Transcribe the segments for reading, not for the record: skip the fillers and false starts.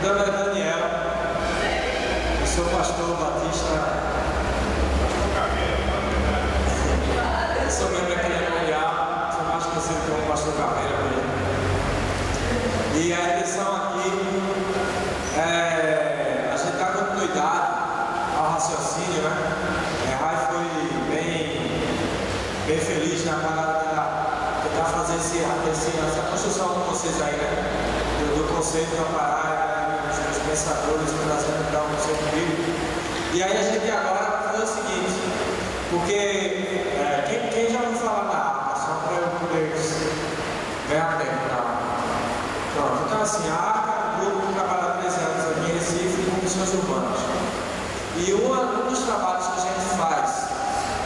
Meu nome é Daniel, eu sou pastor batista. Eu sou membro aqui da Memorial, sou mais conhecido como pastor Caveira mesmo. E a intenção aqui é a gente dar continuidade ao raciocínio, né? A Rai foi bem feliz na parada de tentar fazer essa construção com vocês aí, né? Do conceito da parada, dos pensadores, trazendo para o conceito bíblico. E aí a gente agora vai fazer o seguinte, porque quem já ouviu falar da arca, só para eu poder ganhar tempo, tá? Pronto, então assim, a arca, o grupo que trabalha há 13 anos aqui em Recife com missões urbanas. E um dos trabalhos que a gente faz,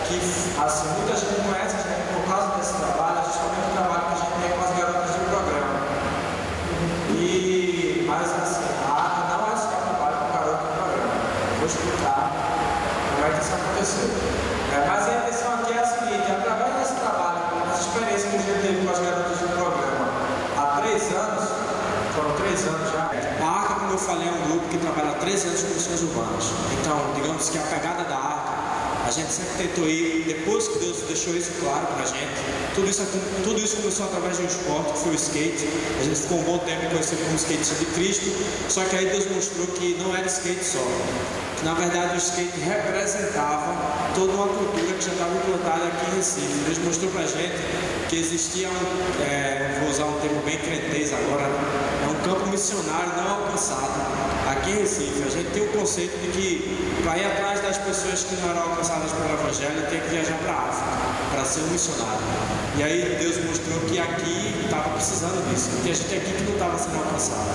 que assim, muita gente conhece a gente por causa desse trabalho, é justamente o trabalho que a gente tem com as garotas do programa. Mas assim, a arca não é só trabalho com garotas do programa. Vou explicar como é que isso aconteceu. Mas a intenção aqui é a seguinte: através desse trabalho, dessa experiência que a gente teve com as garotas do programa há 3 anos, foram 3 anos já. A arca, como eu falei, é um grupo que trabalha há 3 anos com missões urbanas. Então, digamos que a pegada da arca, a gente sempre tentou ir, depois que Deus deixou isso claro pra gente, tudo isso começou através de um esporte, que foi o skate. A gente ficou um bom tempo conhecido como skatista de Cristo, só que aí Deus mostrou que não era skate só. Que, na verdade, o skate representava toda uma cultura que já estava implantada aqui em Recife. Deus mostrou pra gente que existia vou usar um termo bem crentez agora, é um campo missionário não alcançado aqui em Recife. A gente tem o conceito de que para ir atrás das pessoas que não eram alcançadas pelo Evangelho tem que viajar para a África para ser um missionário. E aí Deus mostrou que aqui estava precisando disso, que a gente aqui que não estava sendo alcançado.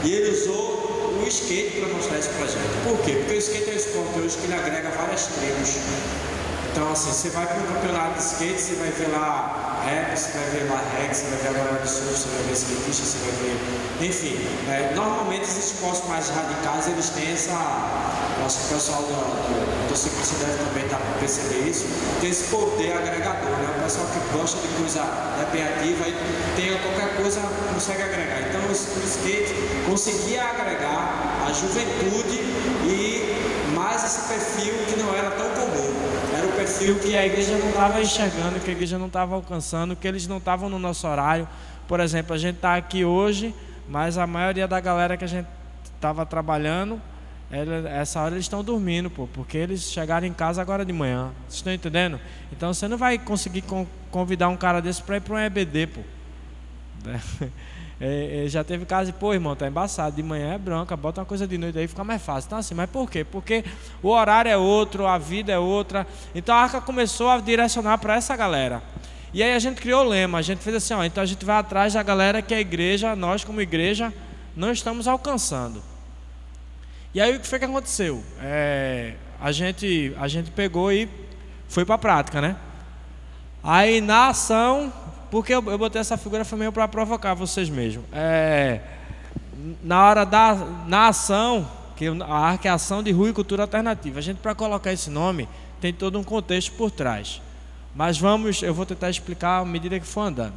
E Ele usou o skate para mostrar isso para a gente. Por quê? Porque o skate é um esporte hoje que ele agrega várias tribos. Então assim, você vai para um campeonato de skate, você vai ver lá rap, você vai ver lá reggae, você vai ver a galera do sul, você vai ver skatista, você vai ver... Enfim, normalmente esses esportes mais radicais, eles têm essa... Acho que o pessoal do ciclista deve também perceber isso. Tem esse poder agregador, né? O pessoal que gosta de coisa recreativa e tem qualquer coisa, consegue agregar. Então o skate conseguia agregar a juventude e mais esse perfil que não era tão comum. Era o perfil que a igreja não estava enxergando, que a igreja não estava alcançando, que eles não estavam no nosso horário. Por exemplo, a gente está aqui hoje, mas a maioria da galera que a gente estava trabalhando, essa hora eles estão dormindo, porque eles chegaram em casa agora de manhã. Vocês estão entendendo? Então você não vai conseguir convidar um cara desse para ir para um EBD, já teve caso de, irmão, tá embaçado, de manhã é branca, bota uma coisa de noite aí, fica mais fácil. Então assim, mas por quê? Porque o horário é outro, a vida é outra. Então a arca começou a direcionar para essa galera. E aí a gente criou o lema, a gente fez assim, então a gente vai atrás da galera que a igreja, nós como igreja, não estamos alcançando. E aí o que foi que aconteceu? A gente pegou e foi para a prática, né? Aí na ação, porque eu botei essa figura foi meio para provocar vocês mesmos. Na ação, que a arca é a ação de rua e cultura alternativa. A gente, para colocar esse nome, tem todo um contexto por trás. Mas eu vou tentar explicar à medida que for andando.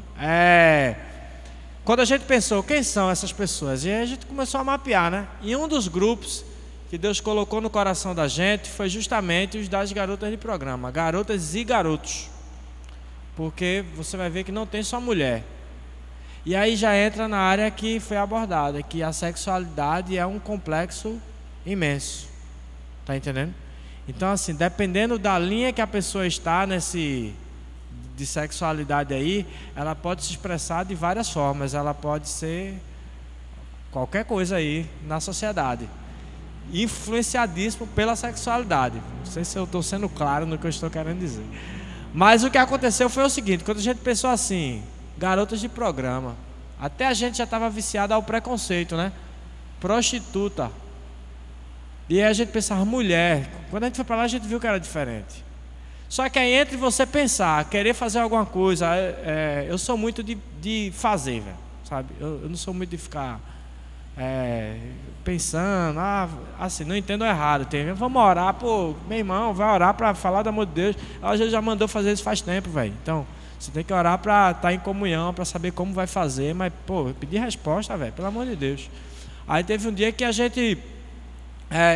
Quando a gente pensou, quem são essas pessoas? E aí a gente começou a mapear, né? E um dos grupos que Deus colocou no coração da gente foi justamente os das garotas de programa, garotas e garotos. Porque você vai ver que não tem só mulher. E aí já entra na área que foi abordada, que a sexualidade é um complexo imenso. Tá entendendo? Então assim, dependendo da linha que a pessoa está de sexualidade aí, ela pode se expressar de várias formas. Ela pode ser qualquer coisa aí na sociedade, influenciadíssimo pela sexualidade. Não sei se eu estou sendo claro no que eu estou querendo dizer. Mas o que aconteceu foi o seguinte: quando a gente pensou assim, garotas de programa, até a gente já estava viciado ao preconceito, né? Prostituta. E aí a gente pensava, mulher. Quando a gente foi para lá, a gente viu que era diferente. Só que aí entre você pensar, querer fazer alguma coisa, eu sou muito de fazer, velho, sabe? Eu não sou muito de ficar pensando, assim, não entendo errado. Vamos orar, meu irmão, vai orar para falar do amor de Deus. A gente já mandou fazer isso faz tempo, velho. Então, você tem que orar para estar em comunhão, para saber como vai fazer, mas, pedir resposta, velho, pelo amor de Deus. Aí teve um dia que a gente,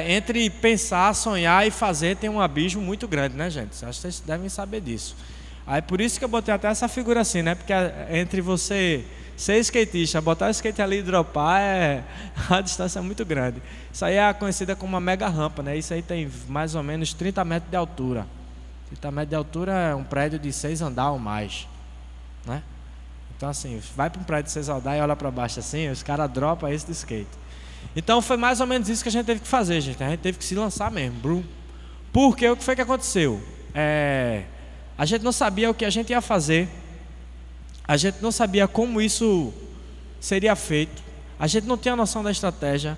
entre pensar, sonhar e fazer, tem um abismo muito grande, né, gente? Acho que vocês devem saber disso. Aí por isso que eu botei até essa figura assim, né? Porque entre você ser skatista, botar o skate ali e dropar, a distância é muito grande. Isso aí é conhecida como uma mega rampa, né? Isso aí tem mais ou menos 30 metros de altura. 30 metros de altura é um prédio de 6 andares ou mais, né? Então assim, vai para um prédio de 6 andares e olha para baixo assim, os caras dropam esse de skate. Então foi mais ou menos isso que a gente teve que fazer, gente. A gente teve que se lançar mesmo, brum. Porque o que foi que aconteceu? A gente não sabia o que a gente ia fazer. A gente não sabia como isso seria feito. A gente não tinha noção da estratégia.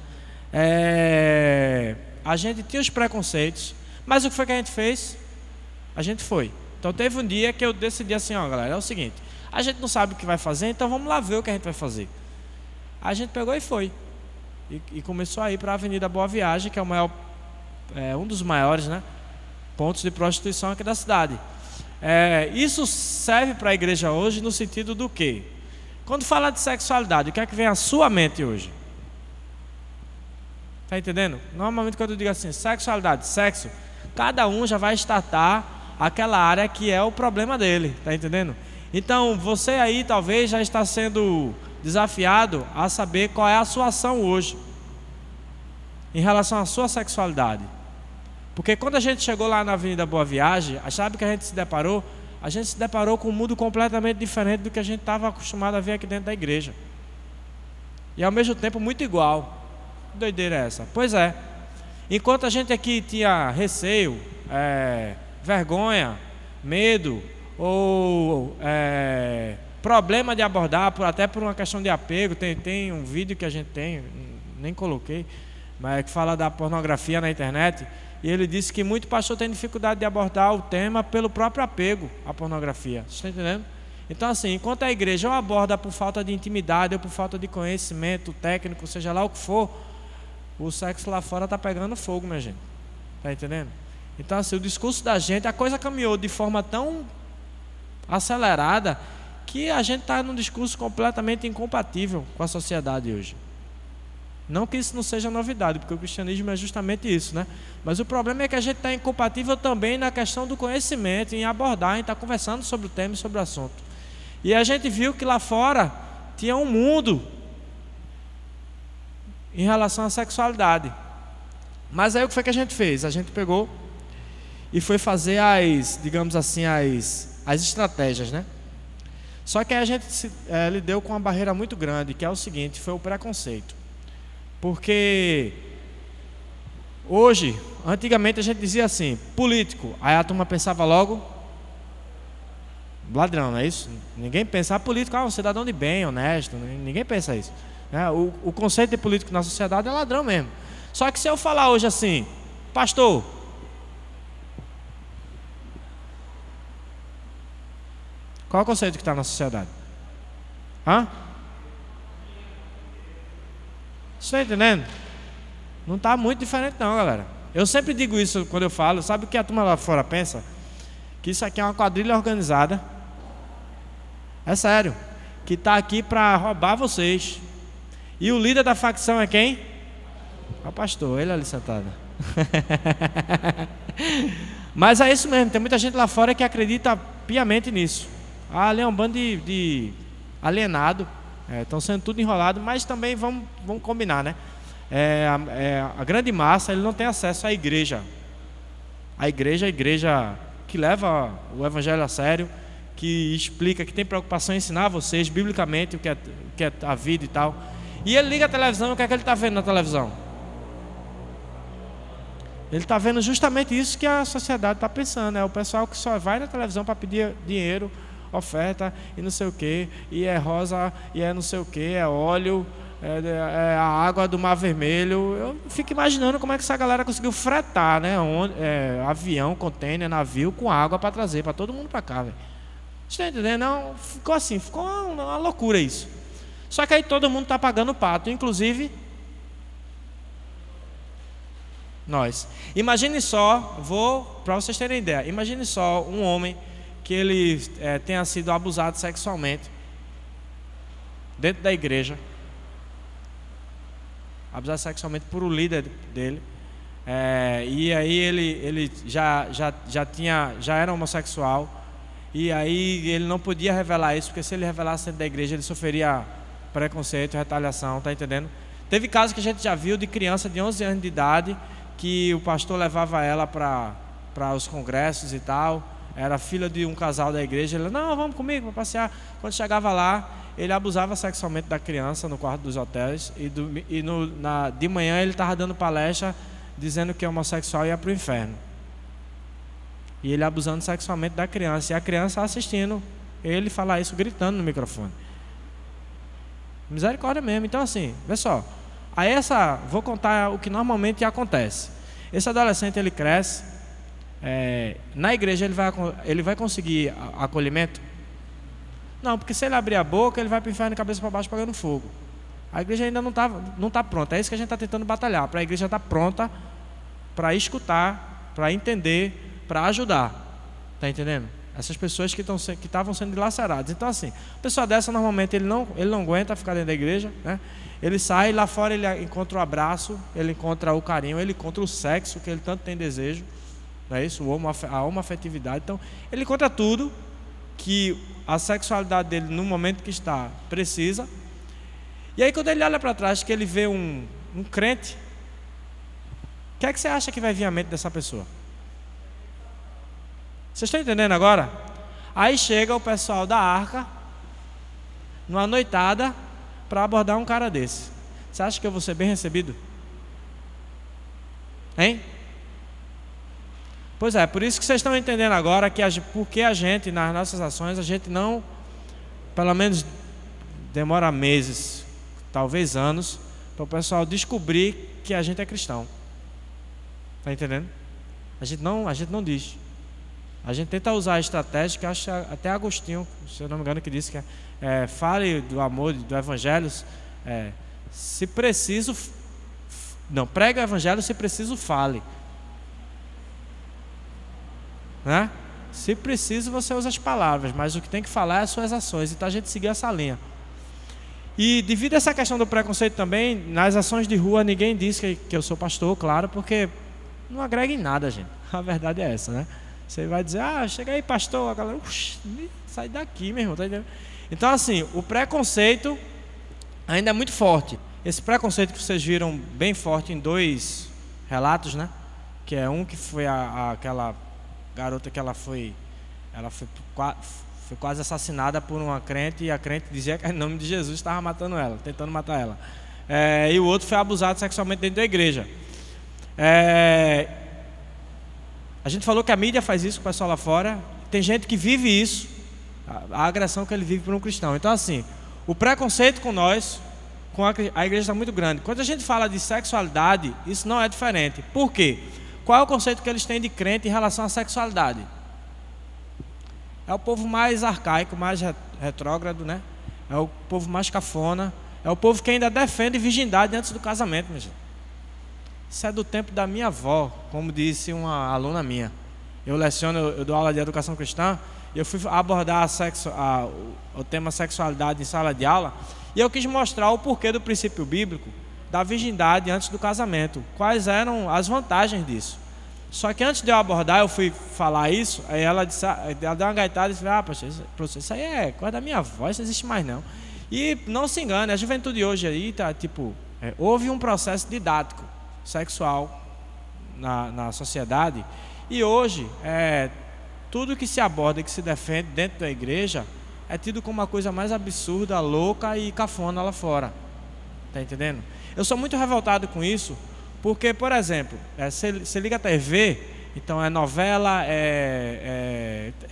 A gente tinha os preconceitos. Mas o que foi que a gente fez? A gente foi. Então teve um dia que eu decidi assim, ó galera, é o seguinte, a gente não sabe o que vai fazer, então vamos lá ver o que a gente vai fazer. A gente pegou e foi. E começou a ir para a Avenida Boa Viagem, que é um dos maiores, né, pontos de prostituição aqui da cidade. Isso serve para a igreja hoje no sentido do quê? Quando fala de sexualidade, o que é que vem à sua mente hoje? Está entendendo? Normalmente quando eu digo assim, sexualidade, sexo, cada um já vai startar aquela área que é o problema dele, está entendendo? Então você aí talvez já está sendo desafiado a saber qual é a sua ação hoje em relação à sua sexualidade. Porque quando a gente chegou lá na Avenida Boa Viagem, sabe que a gente se deparou? A gente se deparou com um mundo completamente diferente do que a gente estava acostumado a ver aqui dentro da igreja. E ao mesmo tempo muito igual. Que doideira é essa? Pois é. Enquanto a gente aqui tinha receio, vergonha, medo ou problema de abordar, até por uma questão de apego, tem um vídeo que a gente tem, nem coloquei, mas que fala da pornografia na internet, e ele disse que muito pastor tem dificuldade de abordar o tema pelo próprio apego à pornografia. Você está entendendo? Então assim, enquanto a igreja ou aborda por falta de intimidade ou por falta de conhecimento técnico, seja lá o que for, o sexo lá fora está pegando fogo, minha gente. Está entendendo? Então assim, o discurso da gente, a coisa caminhou de forma tão acelerada que a gente está num discurso completamente incompatível com a sociedade hoje. Não que isso não seja novidade, porque o cristianismo é justamente isso, né? Mas o problema é que a gente está incompatível também na questão do conhecimento, em abordar, em estar conversando sobre o tema e sobre o assunto. E a gente viu que lá fora tinha um mundo em relação à sexualidade. Mas aí o que foi que a gente fez? A gente pegou e foi fazer digamos assim, as estratégias, né? Só que aí a gente lidou com uma barreira muito grande, que é o seguinte, foi o preconceito. Porque hoje, antigamente a gente dizia assim, político, aí a turma pensava logo, ladrão, não é isso? Ninguém pensa, político, um cidadão de bem, honesto, ninguém pensa isso. O conceito de político na sociedade é ladrão mesmo. Só que se eu falar hoje assim, pastor, qual é o conceito que está na sociedade? Você está entendendo? Não está muito diferente não, galera. Eu sempre digo isso quando eu falo. Sabe o que a turma lá fora pensa? Que isso aqui é uma quadrilha organizada. É sério. Que está aqui para roubar vocês. E o líder da facção é quem? É o pastor, ele ali sentado. Mas é isso mesmo, tem muita gente lá fora que acredita piamente nisso. Ali é um bando de alienado, estão sendo tudo enrolado, mas também vamos combinar, né? A grande massa, ele não tem acesso à igreja. A igreja que leva o evangelho a sério, que explica, que tem preocupação em ensinar a vocês biblicamente o que é a vida e tal. E ele liga a televisão, o que é que ele está vendo na televisão? Ele está vendo justamente isso que a sociedade está pensando. É o pessoal que só vai na televisão para pedir dinheiro, oferta e não sei o que, e é rosa, e é não sei o que, é óleo, é a água do Mar Vermelho. Eu fico imaginando como é que essa galera conseguiu fretar, né? Avião, container, navio com água para trazer para todo mundo para cá, velho. Você está entendendo? Não, ficou assim, ficou uma loucura isso. Só que aí todo mundo está pagando o pato, inclusive nós. Imagine só, para vocês terem ideia, imagine só um homem que ele tenha sido abusado sexualmente dentro da igreja. abusado sexualmente por um líder dele. E aí ele já era homossexual, e aí ele não podia revelar isso, porque se ele revelasse dentro da igreja ele sofreria preconceito, retaliação, tá entendendo? Teve casos que a gente já viu de criança de 11 anos de idade que o pastor levava ela para os congressos e tal, era filha de um casal da igreja, ele, não, vamos comigo para passear. Quando chegava lá, ele abusava sexualmente da criança no quarto dos hotéis, de manhã ele estava dando palestra dizendo que homossexual ia para o inferno, e ele abusando sexualmente da criança, e a criança assistindo ele falar isso, gritando no microfone. Misericórdia mesmo. Então assim, vê só, vou contar o que normalmente acontece. Esse adolescente, ele cresce, na igreja ele vai conseguir acolhimento? Não, porque se ele abrir a boca, ele vai para o inferno de cabeça para baixo pegando fogo. A igreja ainda não tá pronta. É isso que a gente está tentando batalhar, para a igreja estar pronta para escutar, para entender, para ajudar. Está entendendo? Essas pessoas que estavam sendo dilaceradas. Então assim, pessoa dessa normalmente ele não aguenta ficar dentro da igreja, né? Ele sai, lá fora ele encontra o abraço, ele encontra o carinho, ele encontra o sexo que ele tanto tem desejo, não é isso? A homoafetividade. Então ele encontra tudo que a sexualidade dele no momento que está precisa. E aí quando ele olha para trás, que ele vê um crente, o que é que você acha que vai vir à mente dessa pessoa? Vocês estão entendendo agora? Aí chega o pessoal da arca, numa noitada, para abordar um cara desse. Você acha que eu vou ser bem recebido? Hein? Pois é, por isso que vocês estão entendendo agora porque a gente, nas nossas ações, a gente não, pelo menos demora meses, talvez anos, para o pessoal descobrir que a gente é cristão. Está entendendo? A gente não diz. A gente tenta usar a estratégia que acho até Agostinho, se eu não me engano, que disse que fale do amor, do evangelho, se preciso, não, pregue o evangelho, se preciso fale, né? Se preciso você usa as palavras, mas o que tem que falar é as suas ações. Então a gente seguir essa linha. E devido a essa questão do preconceito também, nas ações de rua ninguém diz que eu sou pastor, claro, porque não agrega em nada, gente. A verdade é essa, né? Você vai dizer, chega aí pastor, a galera, sai daqui, meu irmão, tá entendendo? Então assim, o preconceito ainda é muito forte. Esse preconceito que vocês viram bem forte em 2 relatos, né? Que é um que foi aquela garota que ela foi quase assassinada por uma crente, e a crente dizia que em nome de Jesus estava matando ela, tentando matar ela. E o outro foi abusado sexualmente dentro da igreja. A gente falou que a mídia faz isso com o pessoal lá fora. Tem gente que vive isso, a agressão que ele vive por um cristão. Então assim, o preconceito com nós, com a igreja está muito grande. Quando a gente fala de sexualidade, isso não é diferente. Por quê? Qual é o conceito que eles têm de crente em relação à sexualidade? É o povo mais arcaico, mais retrógrado, né? É o povo mais cafona. É o povo que ainda defende virgindade antes do casamento, meu gente. Isso é do tempo da minha avó, como disse uma aluna minha. Eu dou aula de educação cristã, e eu fui abordar o tema sexualidade em sala de aula, e eu quis mostrar o porquê do princípio bíblico da virgindade antes do casamento, quais eram as vantagens disso. Só que antes de eu abordar, eu fui falar isso, aí ela deu uma gaitada e disse, professor, isso aí é coisa da minha avó, isso não existe mais não. E não se engane, a juventude hoje aí tá houve um processo didático sexual na sociedade, e hoje tudo que se aborda e que se defende dentro da igreja é tido como uma coisa mais absurda, louca e cafona lá fora. Tá entendendo? Eu sou muito revoltado com isso, porque, por exemplo, você liga a TV, então é novela,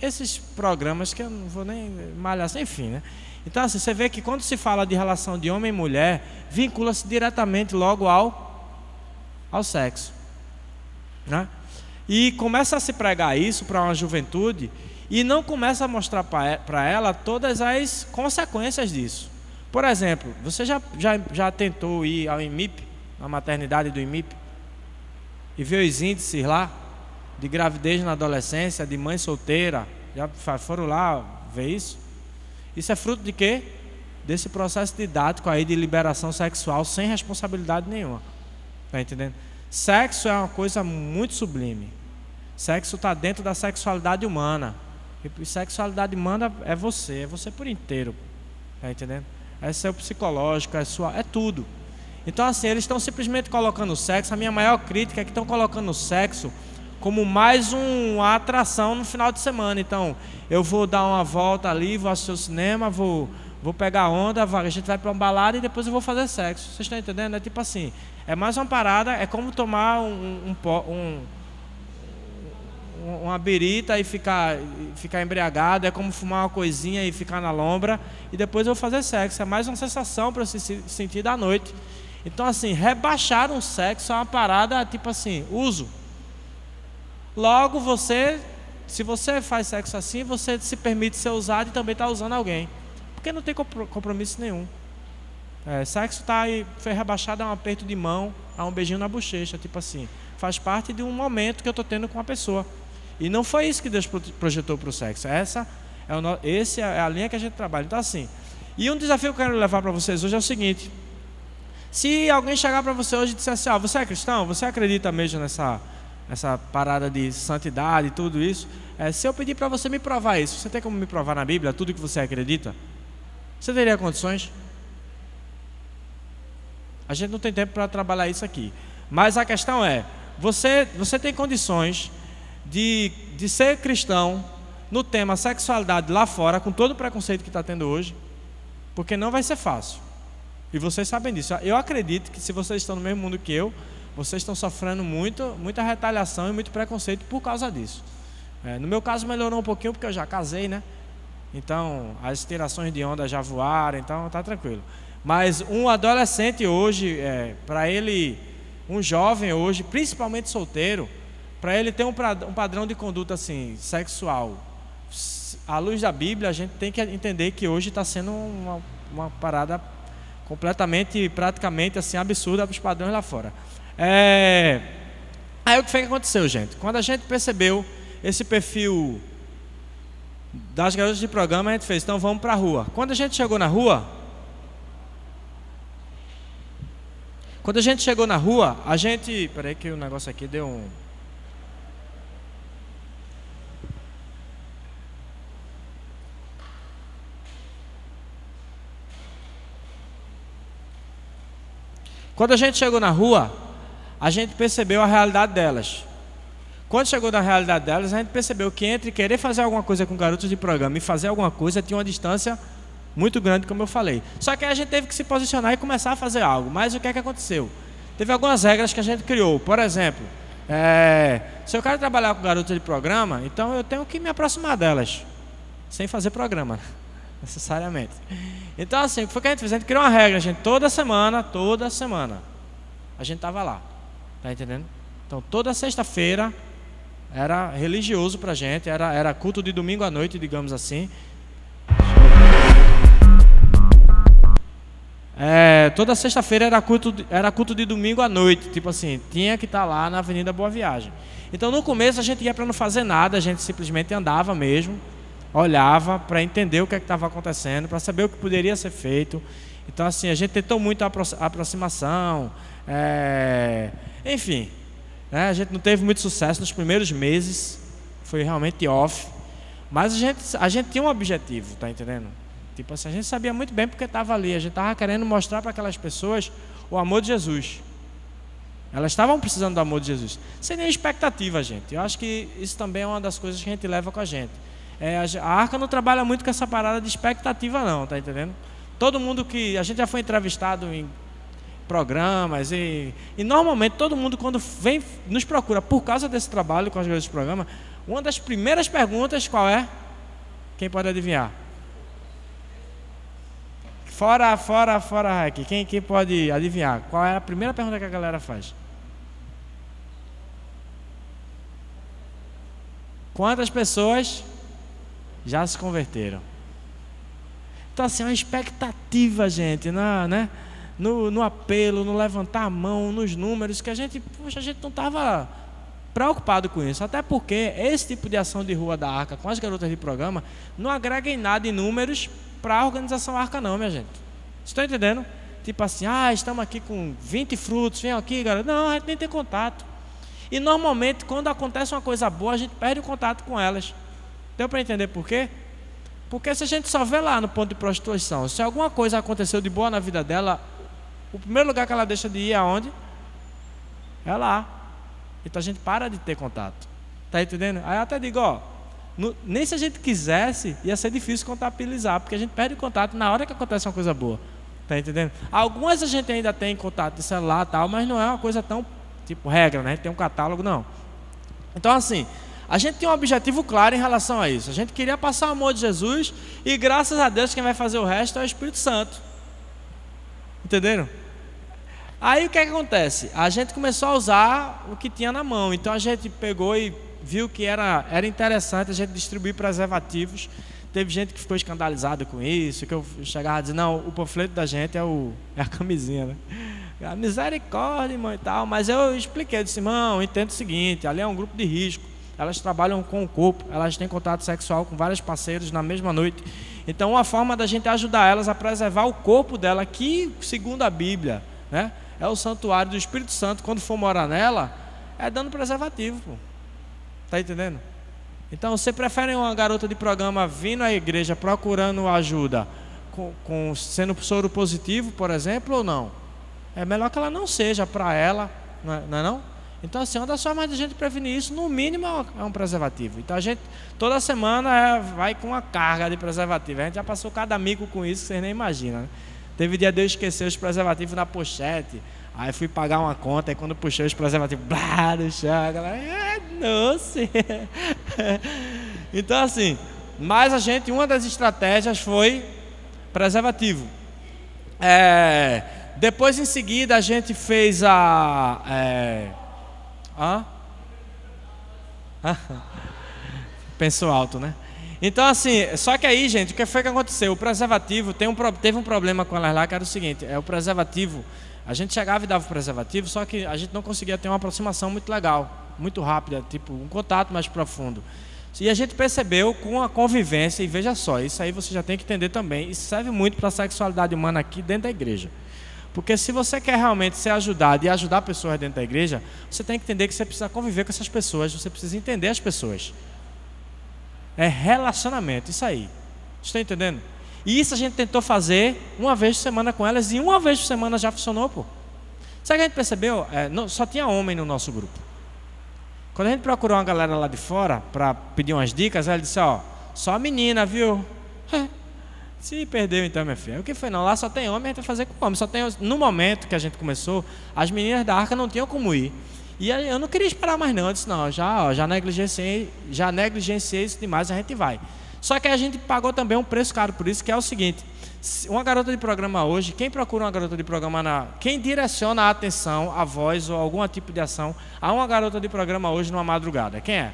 esses programas que eu não vou nem malhar, enfim, né? Então assim, você vê que quando se fala de relação de homem e mulher, vincula-se diretamente logo ao sexo, né? E começa a se pregar isso para uma juventude e não começa a mostrar para ela todas as consequências disso. Por exemplo, você já tentou ir ao IMIP, na maternidade do IMIP, e ver os índices lá de gravidez na adolescência, de mãe solteira? Já foram lá ver isso? Isso é fruto de quê? desse processo didático aí de liberação sexual sem responsabilidade nenhuma. Tá entendendo? Sexo é uma coisa muito sublime. Sexo está dentro da sexualidade humana. E sexualidade humana é você por inteiro. Tá entendendo? É seu psicológico, é tudo. Então assim, eles estão simplesmente colocando o sexo. A minha maior crítica é que estão colocando o sexo como mais uma atração no final de semana. Então, eu vou dar uma volta ali, vou assistir o cinema, vou pegar onda, a gente vai para uma balada e depois eu vou fazer sexo. Vocês estão entendendo? É tipo assim, é mais uma parada, é como tomar uma birita e ficar embriagado, é como fumar uma coisinha e ficar na lombra e depois eu vou fazer sexo. É mais uma sensação para se sentir da noite. Então assim, rebaixar um sexo é uma parada tipo assim, uso. Logo se você faz sexo assim, você se permite ser usado e também está usando alguém. Porque não tem compromisso nenhum. Sexo foi rebaixado a um aperto de mão, a um beijinho na bochecha, tipo assim. Faz parte de um momento que eu estou tendo com uma pessoa. E não foi isso que Deus projetou para o sexo. Essa é a linha que a gente trabalha. Então assim, e um desafio que eu quero levar para vocês hoje é o seguinte. Se alguém chegar para você hoje e disser assim, você é cristão? Você acredita mesmo nessa parada de santidade e tudo isso? Se eu pedir para você me provar isso, você tem como me provar na Bíblia tudo que você acredita? Você teria condições? A gente não tem tempo para trabalhar isso aqui. Mas a questão é, você tem condições de ser cristão no tema sexualidade lá fora, com todo o preconceito que está tendo hoje? Porque não vai ser fácil. E vocês sabem disso. Eu acredito que se vocês estão no mesmo mundo que eu, vocês estão sofrendo muita retaliação e muito preconceito por causa disso. No meu caso melhorou um pouquinho porque eu já casei, né? Então as tirações de onda já voaram, então tá tranquilo. Mas um adolescente hoje, para ele, um jovem hoje, principalmente solteiro, para ele ter um padrão de conduta assim, sexual, à luz da Bíblia, a gente tem que entender que hoje está sendo uma parada completamente, praticamente assim, absurda para os padrões lá fora. Aí o que foi que aconteceu, gente? Quando a gente percebeu esse perfil das garotas de programa, a gente fez, então vamos para a rua. Quando a gente chegou na rua, a gente... Peraí que o negócio aqui deu um... Quando a gente chegou na rua, a gente percebeu a realidade delas. Quando chegou na realidade delas, a gente percebeu que entre querer fazer alguma coisa com garotos de programa e fazer alguma coisa, tinha uma distância muito grande, como eu falei. Só que aí a gente teve que se posicionar e começar a fazer algo. Mas o que é que aconteceu? Teve algumas regras que a gente criou. Por exemplo, se eu quero trabalhar com garotos de programa, então eu tenho que me aproximar delas, sem fazer programa, necessariamente. Então assim, o que foi que a gente fez? A gente criou uma regra, gente, toda semana, a gente estava lá, tá entendendo? Então toda sexta-feira era religioso pra gente, era culto de domingo à noite, digamos assim. Toda sexta-feira era culto de domingo à noite, tipo assim, tinha que estar lá na Avenida Boa Viagem. Então no começo a gente ia para não fazer nada, a gente simplesmente andava mesmo, olhava para entender o que estava acontecendo, para saber o que poderia ser feito. Então assim, a gente tentou muito a aproximação, enfim, né? A gente não teve muito sucesso nos primeiros meses, foi realmente off, mas a gente tinha um objetivo, tá entendendo? Tipo assim, a gente sabia muito bem porque estava ali, a gente estava querendo mostrar para aquelas pessoas o amor de Jesus. Elas estavam precisando do amor de Jesus, sem nenhuma expectativa, gente. Eu acho que isso também é uma das coisas que a gente leva com a gente. A Arca não trabalha muito com essa parada de expectativa não, tá entendendo? Todo mundo que... A gente já foi entrevistado em programas e normalmente todo mundo quando vem nos procura por causa desse trabalho com as garotas de programa, uma das primeiras perguntas qual é? Quem pode adivinhar? Fora, Raik, quem pode adivinhar? Qual é a primeira pergunta que a galera faz? Quantas pessoas já se converteram? Então assim, é uma expectativa, gente, né? No apelo, no levantar a mão, nos números, que a gente não estava preocupado com isso. Até porque esse tipo de ação de rua da Arca com as garotas de programa não agrega em nada em números para a organização Arca não, minha gente. Vocês estão entendendo? Tipo assim, estamos aqui com 20 frutos, vem aqui, galera. Não, a gente nem tem contato. E normalmente, quando acontece uma coisa boa, a gente perde o contato com elas. Deu para entender por quê? Porque se a gente só vê lá no ponto de prostituição, se alguma coisa aconteceu de boa na vida dela, o primeiro lugar que ela deixa de ir é aonde? É lá. Então a gente para de ter contato. Tá entendendo? Aí eu até digo, nem se a gente quisesse, ia ser difícil contabilizar, porque a gente perde o contato na hora que acontece uma coisa boa. Tá entendendo? Algumas a gente ainda tem contato de celular e tal, mas não é uma coisa tão, tipo, regra, né? Tem um catálogo, não. Então assim, a gente tem um objetivo claro em relação a isso. A gente queria passar o amor de Jesus e graças a Deus quem vai fazer o resto é o Espírito Santo. Entenderam? Aí o que acontece? A gente começou a usar o que tinha na mão. Então a gente pegou e viu que era interessante a gente distribuir preservativos. Teve gente que ficou escandalizada com isso, que eu chegava a dizer, não, o panfleto da gente é a camisinha, né? A misericórdia, irmão, e tal. Mas eu expliquei, eu disse, irmão, entendo o seguinte, ali é um grupo de risco, elas trabalham com o corpo, elas têm contato sexual com vários parceiros na mesma noite. Então uma forma da gente ajudar elas a preservar o corpo dela, que segundo a Bíblia, né, é o santuário do Espírito Santo, quando for morar nela, é dando preservativo, pô. Tá entendendo? Então, você prefere uma garota de programa vindo à igreja procurando ajuda, sendo soro positivo, por exemplo, ou não? É melhor que ela não seja para ela, não é não? Então, assim, uma das formas de a gente prevenir isso, no mínimo, é um preservativo. Então, a gente, toda semana, vai com uma carga de preservativo. A gente já passou cada amigo com isso, que vocês nem imaginam, né? Teve dia de eu esquecer os preservativos na pochete. Aí fui pagar uma conta, e quando puxei os preservativos, blá, no chão, a galera, nossa. Então assim, mas uma das estratégias foi preservativo. Depois em seguida a gente fez pensou alto, né? Então assim, só que aí, gente, o que foi que aconteceu? O preservativo, teve um problema com elas lá, que era o seguinte, o preservativo, a gente chegava e dava o preservativo, só que a gente não conseguia ter uma aproximação muito legal, muito rápida, tipo um contato mais profundo. E a gente percebeu com a convivência, e veja só, isso aí você já tem que entender também, isso serve muito para a sexualidade humana aqui dentro da igreja. Porque se você quer realmente ser ajudado e ajudar pessoas dentro da igreja, você tem que entender que você precisa conviver com essas pessoas, você precisa entender as pessoas. É relacionamento, isso aí. Está entendendo? E isso a gente tentou fazer uma vez por semana com elas, e uma vez por semana já funcionou, pô. Sabe o que a gente percebeu? Só tinha homem no nosso grupo. Quando a gente procurou uma galera lá de fora para pedir umas dicas, ela disse, só menina, viu? Se perdeu então, minha filha. O que foi? Não, lá só tem homem, a gente vai fazer com homem. No momento que a gente começou, as meninas da Arca não tinham como ir. E aí eu não queria esperar mais não, eu disse, não, já negligenciei isso demais, a gente vai. Só que a gente pagou também um preço caro por isso, que é o seguinte, uma garota de programa hoje, quem procura uma garota de programa, quem direciona a atenção, a voz ou algum tipo de ação a uma garota de programa hoje numa madrugada, quem é?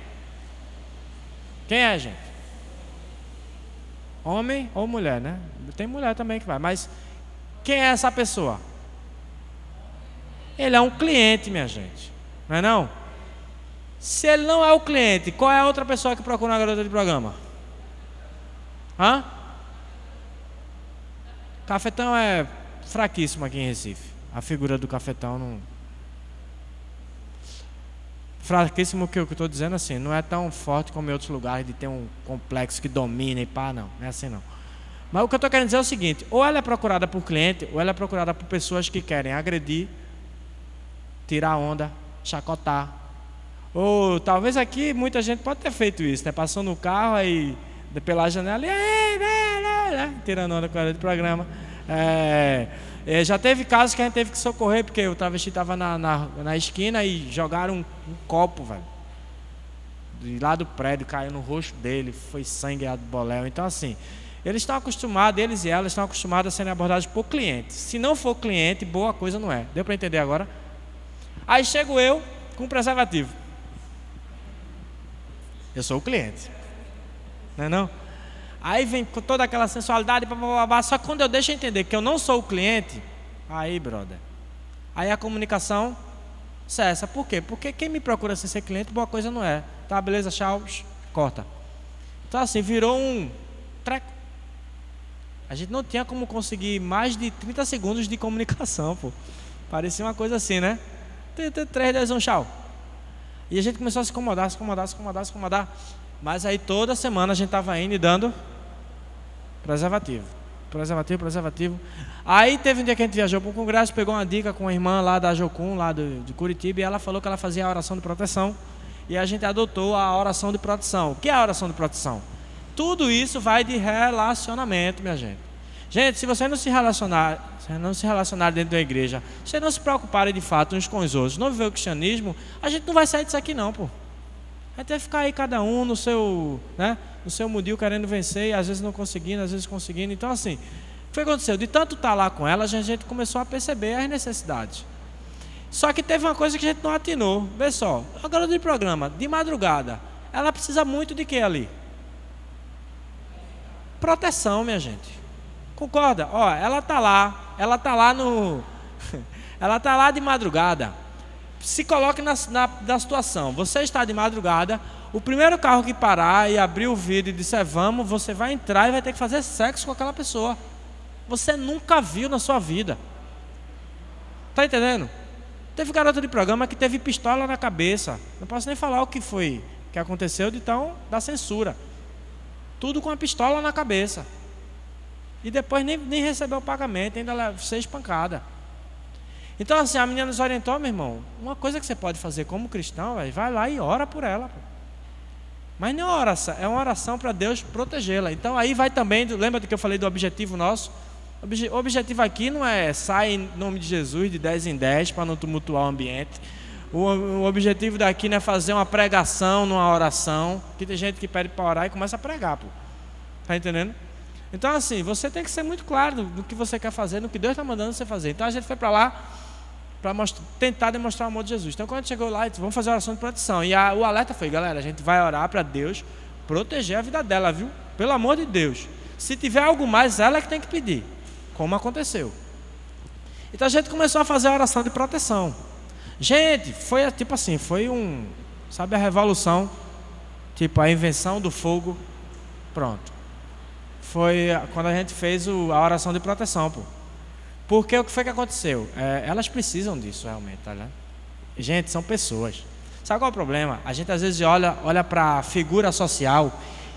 Quem é, gente? Homem ou mulher, né? Tem mulher também que vai, mas quem é essa pessoa? Ele é um cliente, minha gente, não é não? Se ele não é o cliente, qual é a outra pessoa que procura uma garota de programa? Cafetão é fraquíssimo aqui em Recife. A figura do cafetão não... Fraquíssimo, que eu estou dizendo assim, não é tão forte como em outros lugares de ter um complexo que domina e pá, não é assim não. Mas o que eu estou querendo dizer é o seguinte, ou ela é procurada por cliente, ou ela é procurada por pessoas que querem agredir, tirar onda, chacotar. Ou talvez aqui muita gente pode ter feito isso, né? Passou no carro aí pela janela e tirando onda com ela do programa. Já teve casos que a gente teve que socorrer, porque o travesti estava na esquina e jogaram um copo, velho, de lá do prédio, caiu no rosto dele, foi sangue do boléu. Então assim, eles estão acostumados, eles e elas estão acostumados a serem abordados por clientes. Se não for cliente, boa coisa não é. Deu para entender agora? Aí chego eu com um preservativo. Eu sou o cliente, não é não? Aí vem com toda aquela sensualidade, só que quando eu deixo entender que eu não sou o cliente, aí, brother, aí a comunicação cessa. Por quê? Porque quem me procura sem ser cliente, boa coisa não é. Tá, beleza, tchau, corta. Então assim, virou um treco. A gente não tinha como conseguir mais de 30 segundos de comunicação, pô. Parecia uma coisa assim, né? 3, 2, 1, tchau. E a gente começou a se incomodar. Mas aí toda semana a gente estava indo e dando preservativo. Aí teve um dia que a gente viajou para o congresso, pegou uma dica com a irmã lá da Jocum, lá de Curitiba, e ela falou que ela fazia a oração de proteção. E a gente adotou a oração de proteção. O que é a oração de proteção? Tudo isso vai de relacionamento, minha gente. Gente, se você não se relacionar dentro da igreja, se não se preocuparem de fato uns com os outros, não viver o cristianismo, a gente não vai sair disso aqui não, pô. A gente vai ficar aí cada um no seu, né, no seu mundinho querendo vencer, e às vezes não conseguindo, às vezes conseguindo. Então assim, o que aconteceu? De tanto estar lá com ela, a gente começou a perceber as necessidades. Só que teve uma coisa que a gente não atinou. Vê só, a garota de programa, de madrugada, ela precisa muito de quê ali? Proteção, minha gente. Concorda? Ó, ela tá lá de madrugada. Se coloque na situação. Você está de madrugada, o primeiro carro que parar e abrir o vidro e disser vamos, você vai entrar e vai ter que fazer sexo com aquela pessoa. Você nunca viu na sua vida. Tá entendendo? Teve garota de programa que teve pistola na cabeça. Não posso nem falar o que foi que aconteceu da censura. Tudo com a pistola na cabeça. E depois nem recebeu o pagamento, ainda ser espancada. Então assim, a menina nos orientou, meu irmão, uma coisa que você pode fazer como cristão, vai lá e ora por ela. Pô. Mas não é uma oração, é uma oração para Deus protegê-la. Então aí vai também, lembra do que eu falei do objetivo nosso? O objetivo aqui não é sair em nome de Jesus de 10 em 10 para não tumultuar o ambiente. O objetivo daqui não é fazer uma pregação numa oração, que tem gente que pede para orar e começa a pregar, pô. Tá entendendo? Então assim, você tem que ser muito claro do que você quer fazer, no que Deus está mandando você fazer. Então a gente foi para lá para tentar demonstrar o amor de Jesus. Então quando a gente chegou lá, disse, vamos fazer a oração de proteção. E o alerta foi, galera, a gente vai orar para Deus proteger a vida dela, viu? Pelo amor de Deus. Se tiver algo mais, ela é que tem que pedir. Como aconteceu. Então a gente começou a fazer a oração de proteção. Gente, foi tipo assim, sabe a revolução, tipo a invenção do fogo, pronto. Foi quando a gente fez a oração de proteção, pô. Porque o que foi que aconteceu? Elas precisam disso realmente, tá ligado? Gente, são pessoas. Sabe qual é o problema? A gente às vezes olha para a figura social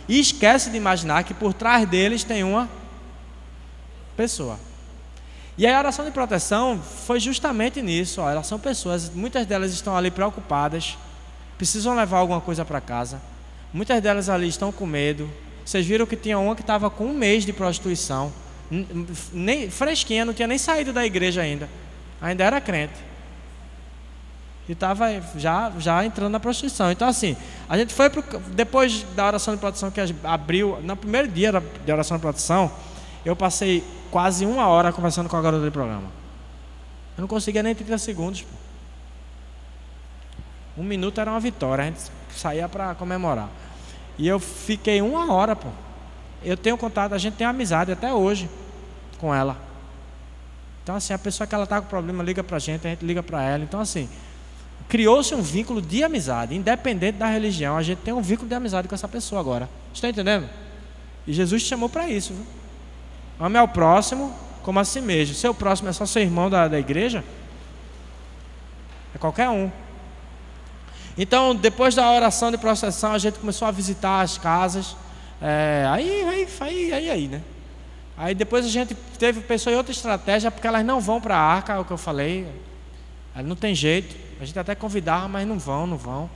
e esquece de imaginar que por trás deles tem uma pessoa. E a oração de proteção foi justamente nisso. Ó, elas são pessoas, muitas delas estão ali preocupadas, precisam levar alguma coisa para casa. Muitas delas ali estão com medo. Vocês viram que tinha uma que estava com 1 mês de prostituição, nem fresquinha, não tinha nem saído da igreja ainda era crente e estava já entrando na prostituição. Então assim, a gente foi depois da oração de proteção que abriu, no primeiro dia de oração de proteção, eu passei quase 1 hora conversando com a garota do programa. Eu não conseguia nem 30 segundos. Pô. 1 minuto era uma vitória, a gente saía para comemorar. E eu fiquei 1 hora, pô. Eu tenho contato, a gente tem amizade até hoje com ela. Então assim, a pessoa que ela está com problema liga para a gente liga para ela. Então assim, criou-se um vínculo de amizade, independente da religião. A gente tem um vínculo de amizade com essa pessoa agora. Está entendendo? E Jesus te chamou para isso, viu? Ame ao próximo como a si mesmo. Seu próximo é só seu irmão da igreja? É qualquer um. Então, depois da oração de proteção, a gente começou a visitar as casas. Aí, né? Aí depois a gente pensou em outra estratégia, porque elas não vão para a arca, é o que eu falei. Não tem jeito. A gente até convidava, mas não vão.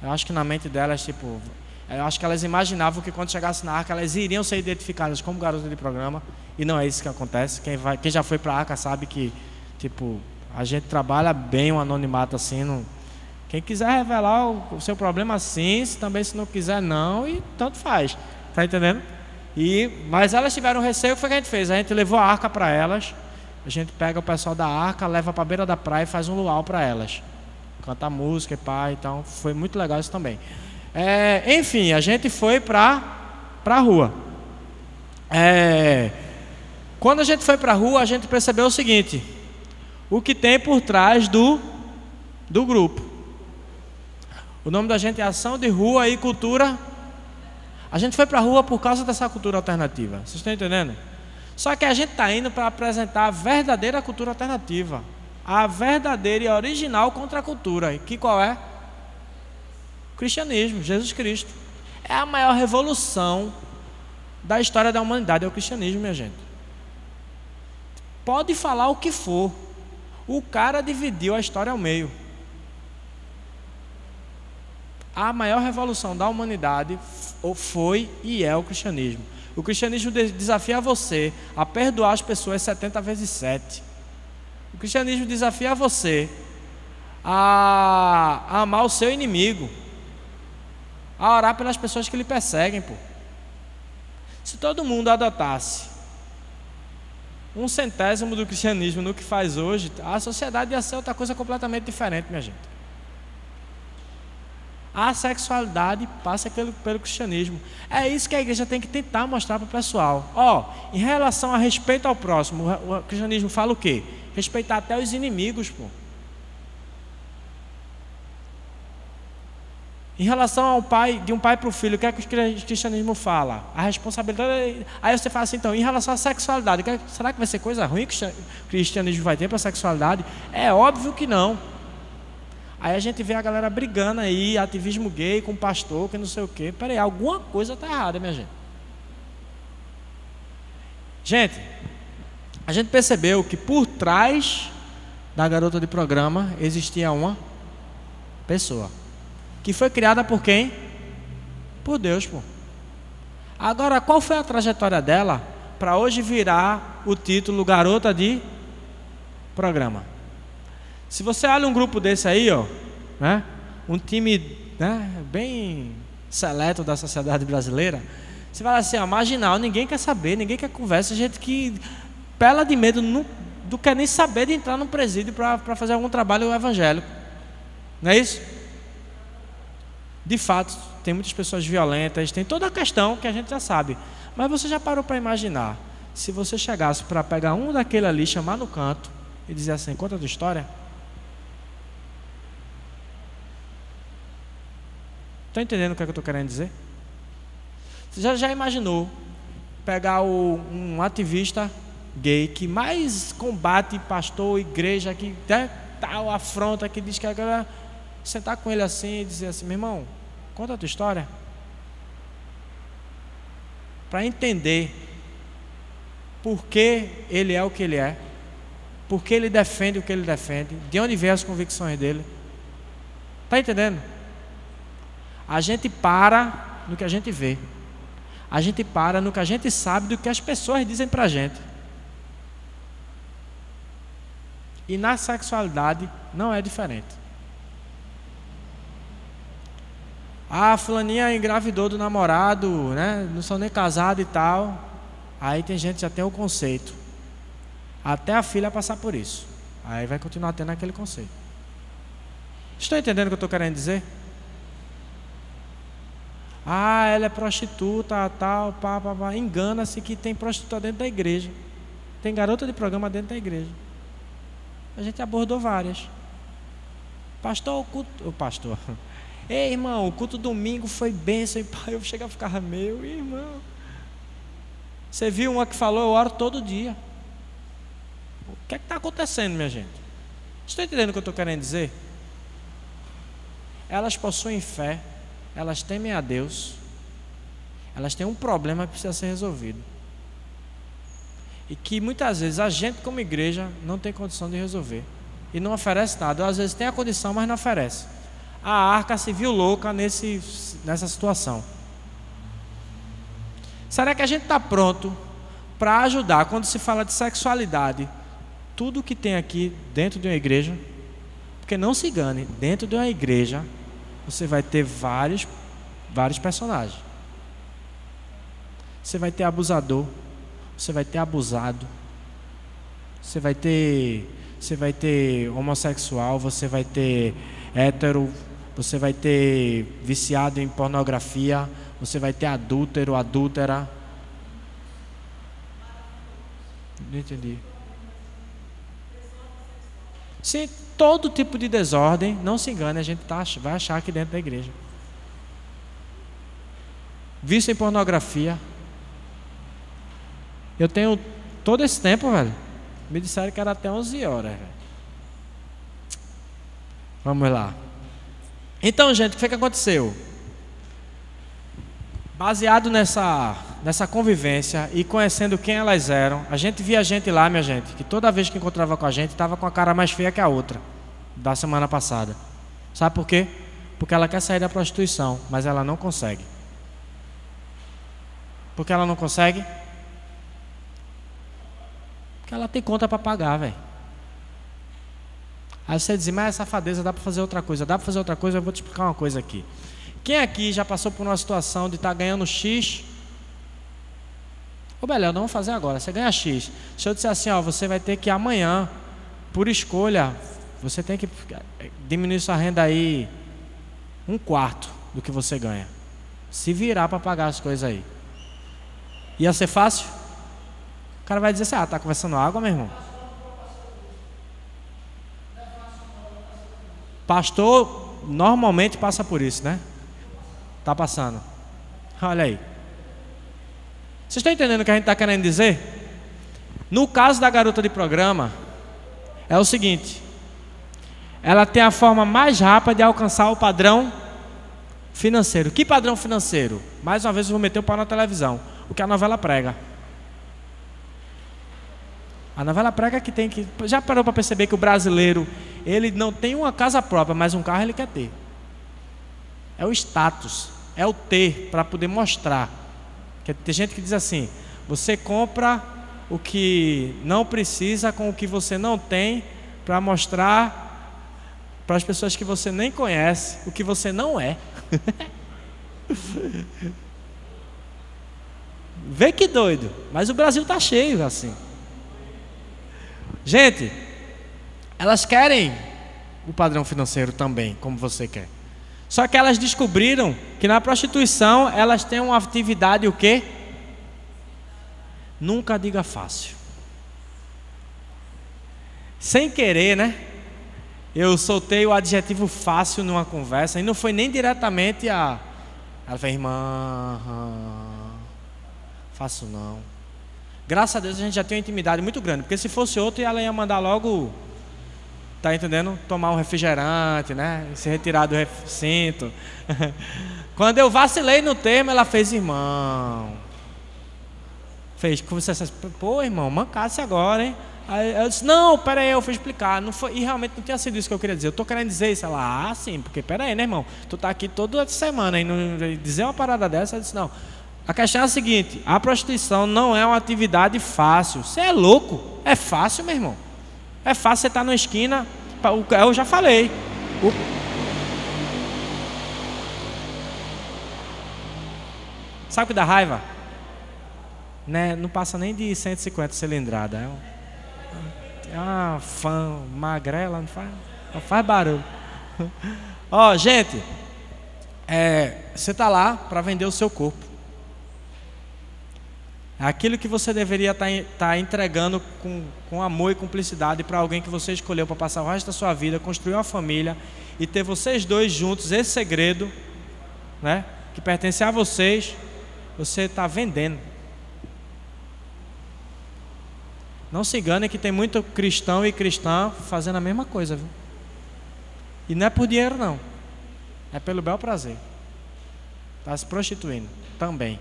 Eu acho que na mente delas, eu acho que elas imaginavam que quando chegasse na arca, elas iriam ser identificadas como garotas de programa. E não é isso que acontece. Quem já foi para a arca sabe que, a gente trabalha bem o anonimato assim. Não... Quem quiser revelar o seu problema sim, se não quiser não, e tanto faz. Tá entendendo? Mas elas tiveram receio. O que foi que a gente fez? A gente levou a arca para elas. A gente pega o pessoal da arca, leva para a beira da praia e faz um luau para elas. Canta música e pá, então foi muito legal isso também. Enfim, a gente foi para a rua. Quando a gente foi para a rua, a gente percebeu o seguinte: o que tem por trás do grupo. O nome da gente é Ação de Rua e Cultura. A gente foi para a rua por causa dessa cultura alternativa. Vocês estão entendendo? Só que a gente está indo para apresentar a verdadeira cultura alternativa, a verdadeira e original contracultura, que qual é? O cristianismo, Jesus Cristo. É a maior revolução da história da humanidade, é o cristianismo, minha gente. Pode falar o que for, o cara dividiu a história ao meio. A maior revolução da humanidade foi e é o cristianismo. O cristianismo desafia você a perdoar as pessoas 70 vezes 7. O cristianismo desafia você a amar o seu inimigo, a orar pelas pessoas que lhe perseguem, pô. Se todo mundo adotasse 1/100 do cristianismo no que faz hoje, a sociedade ia ser outra coisa completamente diferente, minha gente. A sexualidade passa pelo cristianismo. É isso que a igreja tem que tentar mostrar para o pessoal. Em relação a respeito ao próximo, o cristianismo fala o quê? Respeitar até os inimigos, pô. Em relação ao pai, de um pai para o filho, o que é que o cristianismo fala? A responsabilidade. Aí você fala assim, então, em relação à sexualidade, será que vai ser coisa ruim que o cristianismo vai ter para a sexualidade? É óbvio que não. Aí a gente vê a galera brigando aí, ativismo gay com pastor, que não sei o quê. Peraí, alguma coisa está errada, minha gente. Gente, a gente percebeu que por trás da garota de programa existia uma pessoa. Que foi criada por quem? Por Deus, pô. Agora, qual foi a trajetória dela para hoje virar o título Garota de Programa? Se você olha um grupo desse aí, né, um time, né, bem seleto da sociedade brasileira, você fala assim, marginal, ninguém quer saber, ninguém quer conversa, gente que pela de medo, não quer nem saber de entrar no presídio para fazer algum trabalho evangélico. Não é isso? De fato, tem muitas pessoas violentas, tem toda a questão que a gente já sabe. Mas você já parou para imaginar, se você chegasse para pegar um daquele ali, chamar no canto e dizer assim, conta a tua história? Está entendendo o que é que eu estou querendo dizer? Você já imaginou pegar um ativista gay que mais combate pastor, igreja, que tal afronta, que diz que a galera... sentar com ele assim e dizer assim, meu irmão, conta a tua história, para entender por que ele é o que ele é, por que ele defende o que ele defende, de onde vem as convicções dele. Está entendendo? A gente para no que a gente vê, a gente para no que a gente sabe do que as pessoas dizem para a gente. E na sexualidade não é diferente. Fulaninha engravidou do namorado, né? Não são nem casados e tal. Aí tem gente que já tem o conceito. Até a filha passar por isso. Aí vai continuar tendo aquele conceito. Estão entendendo o que eu estou querendo dizer? Ela é prostituta, tal, pá. Engana-se que tem prostituta dentro da igreja. Tem garota de programa dentro da igreja. A gente abordou várias. Pastor, o pastor... Ei, irmão, o culto domingo foi bênção. E pai, eu chego a ficar, meu irmão, você viu uma que falou, eu oro todo dia. O que é que está acontecendo, minha gente? Estão entendendo o que eu estou querendo dizer? Elas possuem fé, elas temem a Deus, elas têm um problema que precisa ser resolvido. E que muitas vezes a gente como igreja não tem condição de resolver. E não oferece nada. Ou às vezes tem a condição, mas não oferece. A arca se viu louca nessa situação. Será que a gente está pronto para ajudar quando se fala de sexualidade? Tudo que tem aqui dentro de uma igreja, porque não se engane, dentro de uma igreja você vai ter vários personagens. Você vai ter abusador, você vai ter abusado, você vai ter homossexual, você vai ter hétero, você vai ter viciado em pornografia, você vai ter adúltero, adúltera. Não entendi. Sim, todo tipo de desordem, não se engane, a gente vai achar aqui dentro da igreja. Vício em pornografia. Eu tenho todo esse tempo, velho. Me disseram que era até 11 horas, velho. Vamos lá. Então, gente, o que aconteceu? Baseado nessa convivência e conhecendo quem elas eram, a gente via gente lá, minha gente, que toda vez que encontrava com a gente, estava com a cara mais feia que a outra, da semana passada. Sabe por quê? Porque ela quer sair da prostituição, mas ela não consegue. Por que ela não consegue? Porque ela tem conta para pagar, velho. Aí você diz, mas é safadeza, dá para fazer outra coisa. Dá para fazer outra coisa, eu vou te explicar uma coisa aqui. Quem aqui já passou por uma situação de estar ganhando X? Ou melhor, não vamos fazer agora, você ganha X. Se eu disser assim, ó, você vai ter que amanhã, por escolha, você tem que diminuir sua renda aí 1/4 do que você ganha. Se virar para pagar as coisas aí. Ia ser fácil? O cara vai dizer assim, tá conversando água, meu irmão? Pastor normalmente passa por isso, né? Tá passando. Olha aí. Vocês estão entendendo o que a gente está querendo dizer? No caso da garota de programa, é o seguinte: ela tem a forma mais rápida de alcançar o padrão financeiro. Que padrão financeiro? Mais uma vez eu vou meter o pau na televisão. O que a novela prega. A novela prega que tem que... Já parou para perceber que o brasileiro, ele não tem uma casa própria, mas um carro ele quer ter. É o status, é o ter, para poder mostrar. Tem gente que diz assim, você compra o que não precisa com o que você não tem, para mostrar para as pessoas que você nem conhece o que você não é. Vê que doido, mas o Brasil está cheio assim. Gente, elas querem o padrão financeiro também, como você quer. Só que elas descobriram que na prostituição elas têm uma atividade o quê? Nunca diga fácil. Sem querer, né? Eu soltei o adjetivo fácil numa conversa e não foi nem diretamente a... Ela falou, irmã, fácil não. Graças a Deus a gente já tem uma intimidade muito grande, porque se fosse outro ela ia mandar logo, tá entendendo? Tomar um refrigerante, né? Se retirar do recinto. Quando eu vacilei no termo, ela fez, irmão. Fez, como você disse, pô, irmão, mancasse agora, hein? Aí eu disse, não, pera aí, eu fui explicar. Não foi, e realmente não tinha sido isso que eu queria dizer. Eu tô querendo dizer isso. Ela, sim, porque pera aí, né, irmão? Tu tá aqui toda semana e não dizer uma parada dessa. Eu disse, não. A questão é a seguinte: a prostituição não é uma atividade fácil. Você é louco? É fácil, meu irmão. É fácil você estar na esquina. Eu já falei. Sabe o que dá raiva? Né? Não passa nem de 150 cilindrada. É uma fã magrela, não faz barulho. Ó, gente, você está lá para vender o seu corpo. Aquilo que você deveria estar entregando com amor e cumplicidade para alguém que você escolheu para passar o resto da sua vida, construir uma família e ter vocês dois juntos, esse segredo, né, que pertence a vocês, você está vendendo. Não se engane que tem muito cristão e cristã fazendo a mesma coisa, viu? E não é por dinheiro não, é pelo bel prazer. Está se prostituindo também.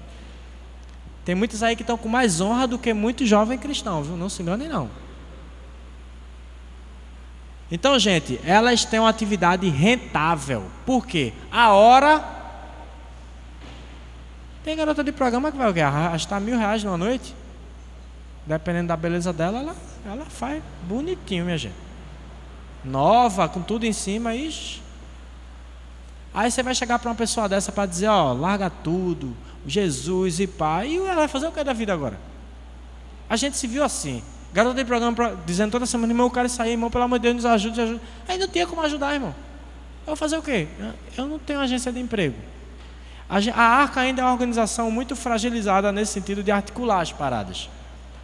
Tem muitos aí que estão com mais honra do que muito jovem cristão, viu? Não se engane não. Então, gente, elas têm uma atividade rentável. Por quê? A hora... Tem garota de programa que vai gastar R$1.000 numa noite. Dependendo da beleza dela, ela faz bonitinho, minha gente. Nova, com tudo em cima, ixi. Aí você vai chegar para uma pessoa dessa para dizer, ó, larga tudo, Jesus e pá, e ela vai fazer o que da vida agora? A gente se viu assim, garota de programa dizendo toda semana, irmão, eu quero sair, irmão, pelo amor de Deus, nos ajude. Aí não tinha como ajudar, irmão. Eu vou fazer o quê? Eu não tenho agência de emprego. A Arca ainda é uma organização muito fragilizada nesse sentido de articular as paradas.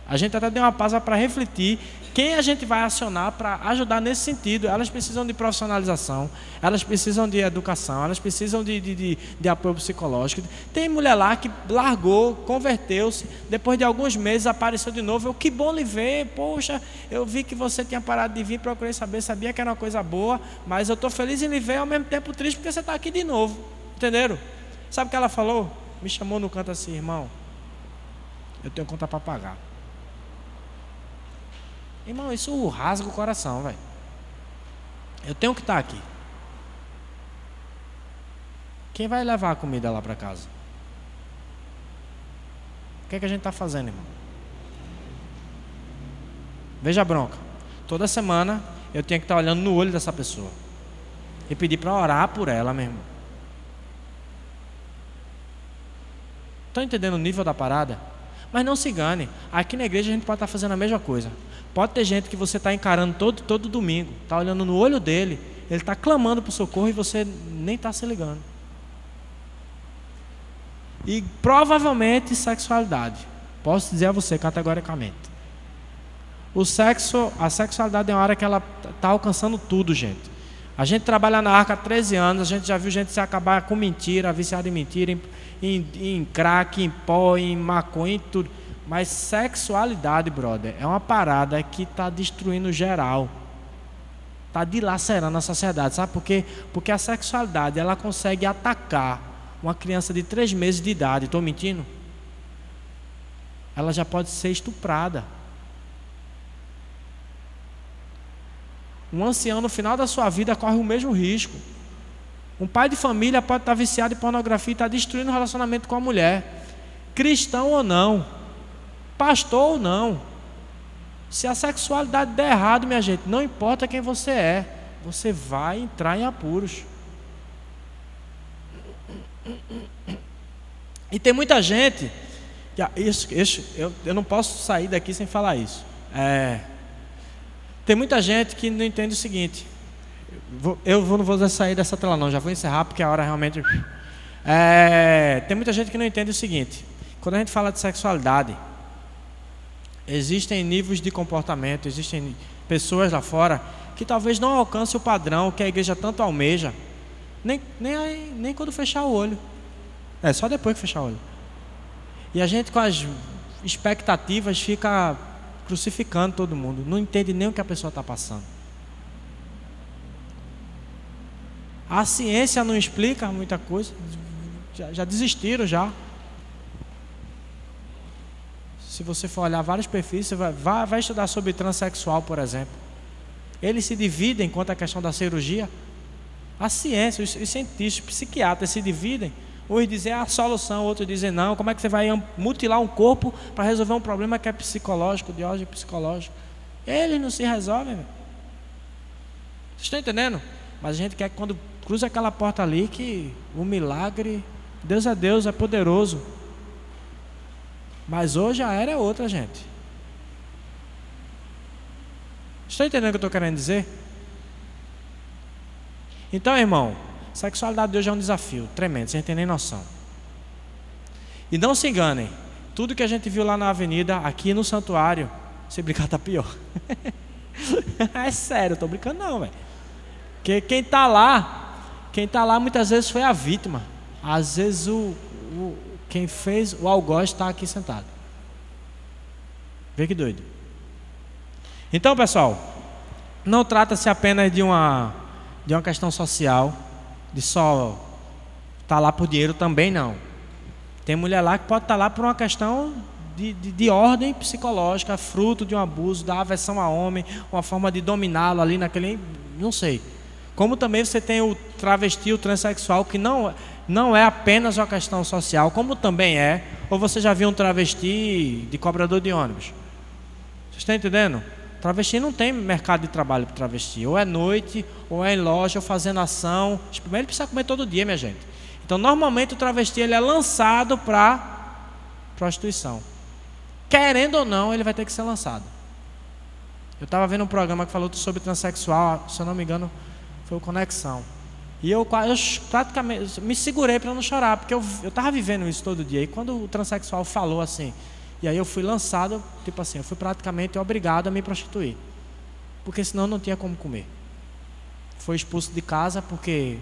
A gente até deu uma pausa para refletir quem a gente vai acionar para ajudar nesse sentido. Elas precisam de profissionalização, elas precisam de educação, elas precisam de apoio psicológico. Tem mulher lá que largou, converteu-se, depois de alguns meses apareceu de novo. Que bom lhe ver, poxa, eu vi que você tinha parado de vir, procurei saber, sabia que era uma coisa boa, mas eu estou feliz em lhe ver, ao mesmo tempo triste porque você está aqui de novo. Entenderam? Sabe o que ela falou? Me chamou no canto assim: irmão, eu tenho conta para pagar. Irmão, isso rasga o coração, velho. Eu tenho que estar aqui. Quem vai levar a comida lá para casa? O que é que a gente está fazendo, irmão? Veja a bronca. Toda semana eu tenho que estar olhando no olho dessa pessoa e pedir para orar por ela, meu irmão. Estão entendendo o nível da parada? Mas não se engane, aqui na igreja a gente pode estar fazendo a mesma coisa. Pode ter gente que você está encarando todo domingo, está olhando no olho dele, ele está clamando por socorro e você nem está se ligando. E provavelmente sexualidade. Posso dizer a você categoricamente. A sexualidade é uma área que ela está alcançando tudo, gente. A gente trabalha na Arca há 13 anos, a gente já viu gente se acabar com mentira, viciado em mentira, em crack, em pó, em maconha, em tudo. Mas sexualidade, brother, é uma parada que está destruindo geral. Está dilacerando a sociedade. Sabe por quê? Porque a sexualidade, ela consegue atacar uma criança de 3 meses de idade. Estou mentindo? Ela já pode ser estuprada. Um ancião no final da sua vida corre o mesmo risco. Um pai de família pode estar viciado em pornografia e estar destruindo o relacionamento com a mulher. Cristão ou não, pastor ou não, se a sexualidade der errado, minha gente, não importa quem você é, você vai entrar em apuros. E tem muita gente, eu não posso sair daqui sem falar isso. Tem muita gente que não entende o seguinte. Não vou sair dessa tela não, já vou encerrar porque a hora realmente... Tem muita gente que não entende o seguinte. Quando a gente fala de sexualidade, existem níveis de comportamento, existem pessoas lá fora que talvez não alcancem o padrão que a igreja tanto almeja, nem quando fechar o olho. Só depois que fechar o olho. E a gente com as expectativas fica crucificando todo mundo, não entende nem o que a pessoa está passando. A ciência não explica muita coisa, já desistiram já. Se você for olhar vários perfis, você vai estudar sobre transexual, por exemplo. Eles se dividem quanto à questão da cirurgia. A ciência, os cientistas, os psiquiatras se dividem. Uns dizem a solução, outros dizem não. Como é que você vai mutilar um corpo para resolver um problema que é psicológico, de ordem psicológica? Eles não se resolvem. Véio. Vocês estão entendendo? Mas a gente quer que quando cruza aquela porta ali, que o milagre, Deus é poderoso. Mas hoje a era é outra, gente. Estão entendendo o que eu estou querendo dizer? Então, irmão, sexualidade de hoje é um desafio tremendo, sem ter nem noção. E não se enganem, tudo que a gente viu lá na avenida, aqui no santuário, se brincar tá pior. É sério, eu estou brincando não, velho. Porque quem está lá muitas vezes foi a vítima. Às vezes quem fez o algoz está aqui sentado. Vê que doido. Então, pessoal, não trata-se apenas de uma questão social, de só estar lá por dinheiro também não. Tem mulher lá que pode estar lá por uma questão de ordem psicológica, fruto de um abuso, da aversão a homem, uma forma de dominá-lo ali naquele, não sei. Como também você tem o travesti, o transexual, que não é apenas uma questão social, como também é. Ou você já viu um travesti de cobrador de ônibus? Vocês estão entendendo? Travesti não tem mercado de trabalho para travesti. Ou é noite, ou é em loja, ou fazendo ação. Ele precisa comer todo dia, minha gente. Então, normalmente o travesti ele é lançado para prostituição. Querendo ou não, ele vai ter que ser lançado. Eu estava vendo um programa que falou sobre transexual, se eu não me engano, foi o Conexão. E eu praticamente me segurei para não chorar, porque eu estava vivendo isso todo dia. E quando o transexual falou assim, E aí eu fui lançado, tipo assim, eu fui praticamente obrigado a me prostituir, porque senão não tinha como comer. Foi expulso de casa porque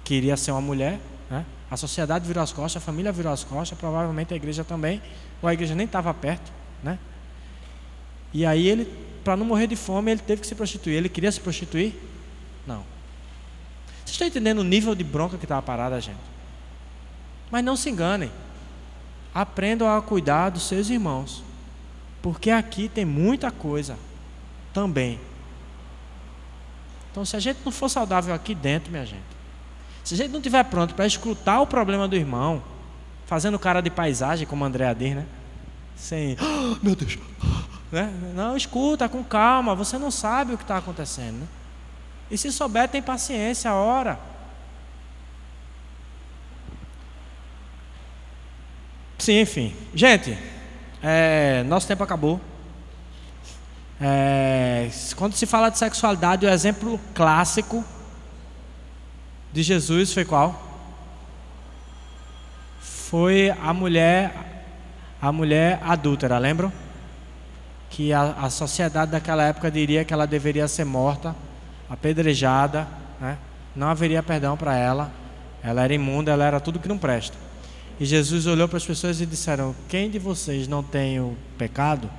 queria ser uma mulher, né? A sociedade virou as costas, a família virou as costas, provavelmente a igreja também, ou a igreja nem estava perto, né? E aí ele, para não morrer de fome, ele teve que se prostituir. Ele queria se prostituir? Não. Vocês estão entendendo o nível de bronca que estava parada, gente? Mas não se enganem. Aprendam a cuidar dos seus irmãos, porque aqui tem muita coisa também. Então, se a gente não for saudável aqui dentro, minha gente, se a gente não estiver pronto para escutar o problema do irmão, fazendo cara de paisagem, como a Andréa diz, né? Sem, meu Deus, né? Não, escuta com calma, você não sabe o que está acontecendo, né? E se souber, tem paciência, ora. Sim, enfim. Gente, nosso tempo acabou. Quando se fala de sexualidade, o exemplo clássico de Jesus foi qual? Foi a mulher adúltera, lembram? Que a sociedade daquela época diria que ela deveria ser morta, apedrejada, né? Não haveria perdão para ela. Ela era imunda, ela era tudo que não presta. E Jesus olhou para as pessoas e disseram: quem de vocês não tem o pecado,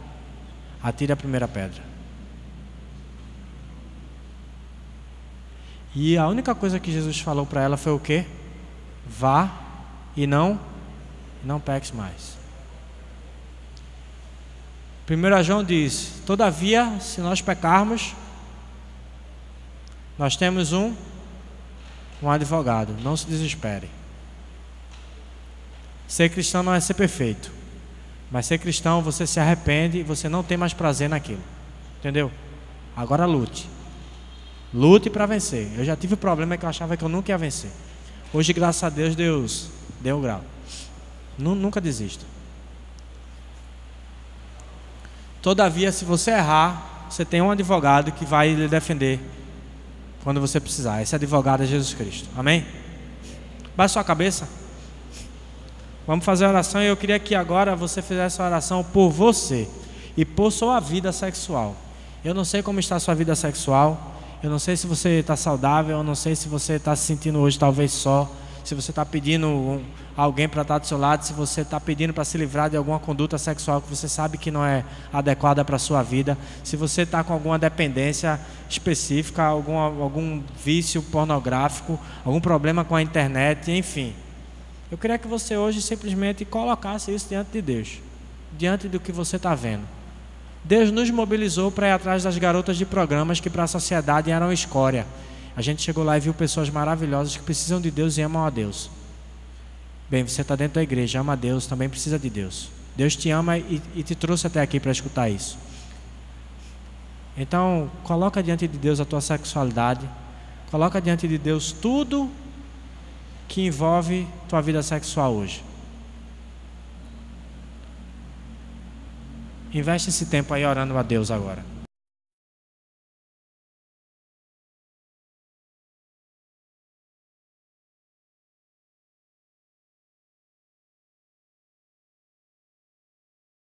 atire a primeira pedra. E a única coisa que Jesus falou para ela foi o quê? Vá e não peques mais. 1 João diz: todavia, se nós pecarmos, nós temos um advogado, não se desespere. Ser cristão não é ser perfeito, mas ser cristão, você se arrepende e você não tem mais prazer naquilo, entendeu? Agora lute para vencer. Eu já tive problema que eu achava que eu nunca ia vencer. Hoje, graças a Deus, Deus deu o grau. Nunca desista. Todavia, se você errar, você tem um advogado que vai lhe defender quando você precisar. Esse advogado é Jesus Cristo. Amém? Baixe sua cabeça. Vamos fazer a oração, e eu queria que agora você fizesse a oração por você e por sua vida sexual. Eu não sei como está a sua vida sexual, eu não sei se você está saudável, eu não sei se você está se sentindo hoje talvez só, se você está pedindo alguém para estar do seu lado, se você está pedindo para se livrar de alguma conduta sexual que você sabe que não é adequada para a sua vida, se você está com alguma dependência específica, algum vício pornográfico, algum problema com a internet, enfim. Eu queria que você hoje simplesmente colocasse isso diante de Deus, diante do que você está vendo. Deus nos mobilizou para ir atrás das garotas de programas que para a sociedade eram escória. A gente chegou lá e viu pessoas maravilhosas que precisam de Deus e amam a Deus. Bem, você está dentro da igreja, ama a Deus, também precisa de Deus. Deus te ama e te trouxe até aqui para escutar isso. Então, coloca diante de Deus a tua sexualidade, coloca diante de Deus tudo que envolve tua vida sexual hoje. Investe esse tempo aí orando a Deus agora.